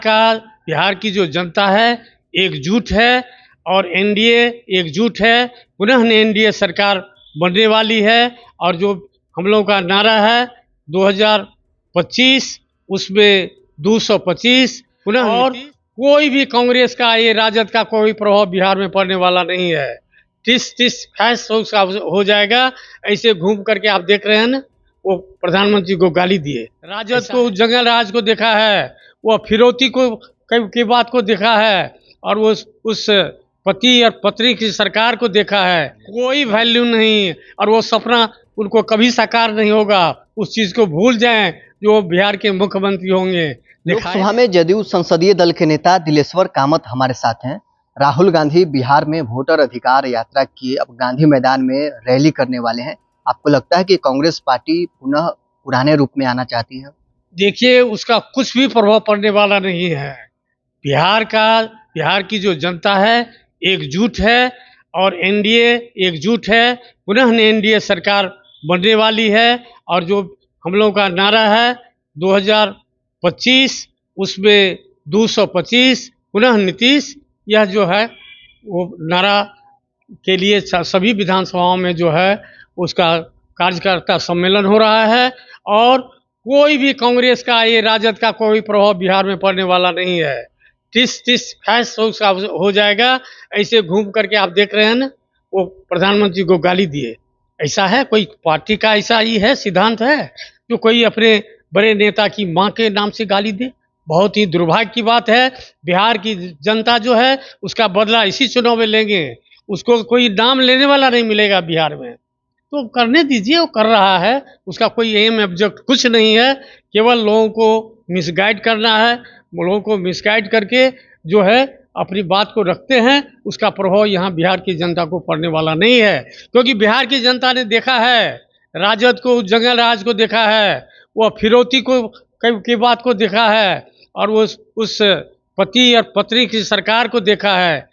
बिहार की जो जनता है एकजुट है और एनडीए एकजुट है। पुनः एनडीए सरकार बनने वाली है और जो हम लोगों का नारा है 2025 उसमें 225 पुनः। और कोई भी कांग्रेस का ये राजद का कोई प्रभाव बिहार में पड़ने वाला नहीं है। 30-30 फैस हो जाएगा। ऐसे घूम करके आप देख रहे हैं ना, वो प्रधानमंत्री को गाली दिए, राजद को जंगल राज को देखा है, वो फिरौती को की बात को देखा है और वो उस पति और पत्नी की सरकार को देखा है। कोई वैल्यू नहीं और वो सपना उनको कभी साकार नहीं होगा। उस चीज को भूल जाएं जो अब के मुख्यमंत्री होंगे। लोकसभा में जदयू संसदीय दल के नेता दिलेश्वर कामत हमारे साथ हैं। राहुल गांधी बिहार में वोटर अधिकार यात्रा की अब गांधी मैदान में रैली करने वाले हैं। आपको लगता है कि कांग्रेस पार्टी पुनः पुराने रूप में आना चाहती है? देखिए, उसका कुछ भी प्रभाव पड़ने वाला नहीं है। बिहार की जो जनता है एकजुट है और एनडीए एकजुट है। पुनः एनडीए सरकार बनने वाली है और जो हम लोगों का नारा है 2025 उसमें 225 पुनः नीतीश, यह जो है वो नारा के लिए सभी विधानसभाओं में जो है उसका कार्यकर्ता सम्मेलन हो रहा है। और कोई भी कांग्रेस का ये राजद का कोई प्रभाव बिहार में पड़ने वाला नहीं है। 30-30 फैस हो जाएगा। ऐसे घूम करके आप देख रहे हैं ना, वो प्रधानमंत्री को गाली दिए। ऐसा है, कोई पार्टी का ऐसा ही है सिद्धांत है जो कोई अपने बड़े नेता की मां के नाम से गाली दे? बहुत ही दुर्भाग्य की बात है। बिहार की जनता जो है उसका बदला इसी चुनाव में लेंगे। उसको कोई नाम लेने वाला नहीं मिलेगा बिहार में, तो करने दीजिए। वो कर रहा है, उसका कोई एम ऑब्जेक्ट कुछ नहीं है, केवल लोगों को मिसगाइड करना है। लोगों को मिसगाइड करके जो है अपनी बात को रखते हैं। उसका प्रभाव यहाँ बिहार की जनता को पड़ने वाला नहीं है, क्योंकि बिहार की जनता ने देखा है, राजद को जंगल राज को देखा है, वो फिरौती को की बात को देखा है और वो उस पति और पत्नी की सरकार को देखा है।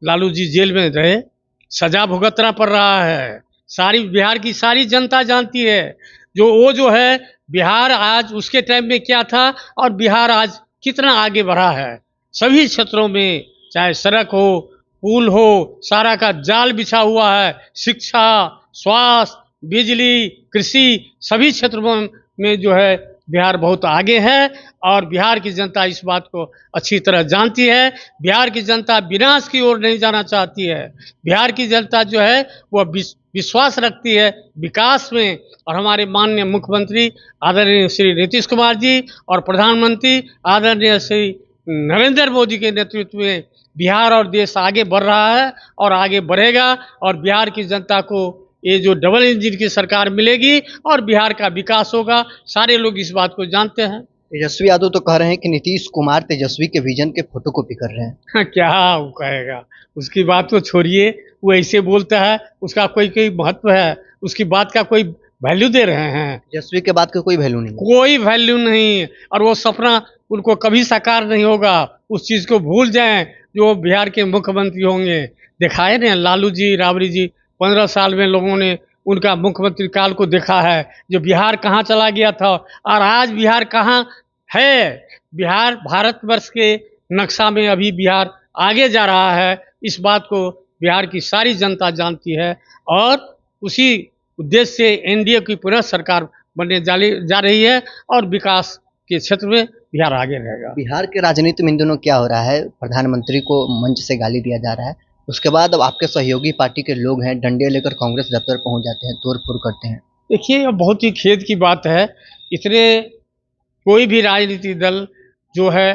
लालू जी जेल में रहे, सजा भुगतना पड़ रहा है। सारी बिहार की सारी जनता जानती है जो है बिहार आज उसके टाइम में क्या था और बिहार आज कितना आगे बढ़ा है। सभी क्षेत्रों में, चाहे सड़क हो, पुल हो, सारा का जाल बिछा हुआ है। शिक्षा, स्वास्थ्य, बिजली, कृषि, सभी क्षेत्रों में जो है बिहार बहुत आगे है और बिहार की जनता इस बात को अच्छी तरह जानती है। बिहार की जनता विनाश की ओर नहीं जाना चाहती है। बिहार की जनता जो है वह विश्वास रखती है विकास में। और हमारे माननीय मुख्यमंत्री आदरणीय श्री नीतीश कुमार जी और प्रधानमंत्री आदरणीय श्री नरेंद्र मोदी के नेतृत्व में बिहार और देश आगे बढ़ रहा है और आगे बढ़ेगा। और बिहार की जनता को ये जो डबल इंजन की सरकार मिलेगी और बिहार का विकास होगा, सारे लोग इस बात को जानते हैं। तेजस्वी यादव तो कह रहे हैं कि नीतीश कुमार तेजस्वी के विजन के फोटोकॉपी कर रहे हैं। हाँ, क्या वो कहेगा, उसकी बात को छोड़िए। वो ऐसे बोलता है, उसका कोई महत्व है? उसकी बात का कोई वैल्यू दे रहे हैं? तेजस्वी के बात का कोई वैल्यू नहीं, कोई वैल्यू नहीं और वो सपना उनको कभी साकार नहीं होगा। उस चीज को भूल जाएं जो बिहार के मुख्यमंत्री होंगे। दिखाए ना लालू जी, राबड़ी जी, 15 साल में लोगों ने उनका मुख्यमंत्री काल को देखा है, जो बिहार कहाँ चला गया था और आज बिहार कहाँ है। बिहार भारतवर्ष के नक्शा में अभी बिहार आगे जा रहा है। इस बात को बिहार की सारी जनता जानती है और उसी उद्देश्य से एनडीए की पुनः सरकार बनने जा रही है और विकास के क्षेत्र में बिहार आगे रहेगा। बिहार के राजनीति में इन दिनों क्या हो रहा है? प्रधानमंत्री को मंच से गाली दिया जा रहा है, उसके बाद अब आपके सहयोगी पार्टी के लोग हैं, डंडे लेकर कांग्रेस दफ्तर पहुंच जाते हैं, तोड़-फोड़ करते हैं। देखिए, बहुत ही खेद की बात है। इतने कोई भी राजनीतिक दल जो है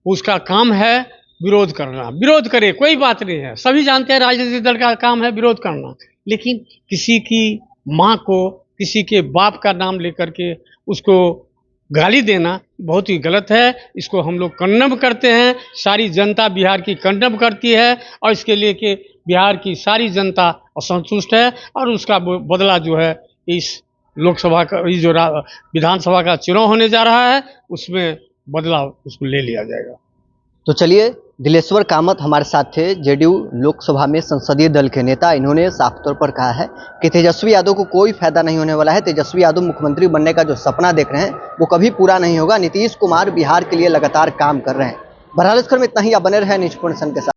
उसका काम है विरोध करना। विरोध करे, कोई बात नहीं है, सभी जानते हैं राजनीतिक दल का काम है विरोध करना। लेकिन किसी की माँ को, किसी के बाप का नाम लेकर के उसको गाली देना बहुत ही गलत है। इसको हम लोग कंडम करते हैं, सारी जनता बिहार की कंडम करती है और इसके लिए कि बिहार की सारी जनता असंतुष्ट है और उसका बदला जो है इस लोकसभा का, इस जो विधानसभा का चुनाव होने जा रहा है उसमें बदलाव उसको ले लिया जाएगा। तो चलिए, दिलेश्वर कामत हमारे साथ थे, जेडीयू लोकसभा में संसदीय दल के नेता। इन्होंने साफ तौर पर कहा है कि तेजस्वी यादव को कोई फायदा नहीं होने वाला है। तेजस्वी यादव मुख्यमंत्री बनने का जो सपना देख रहे हैं वो कभी पूरा नहीं होगा। नीतीश कुमार बिहार के लिए लगातार काम कर रहे हैं। बहरहाल इस खबर में इतना ही। आप बने रहे न्यूज़ 24 के साथ।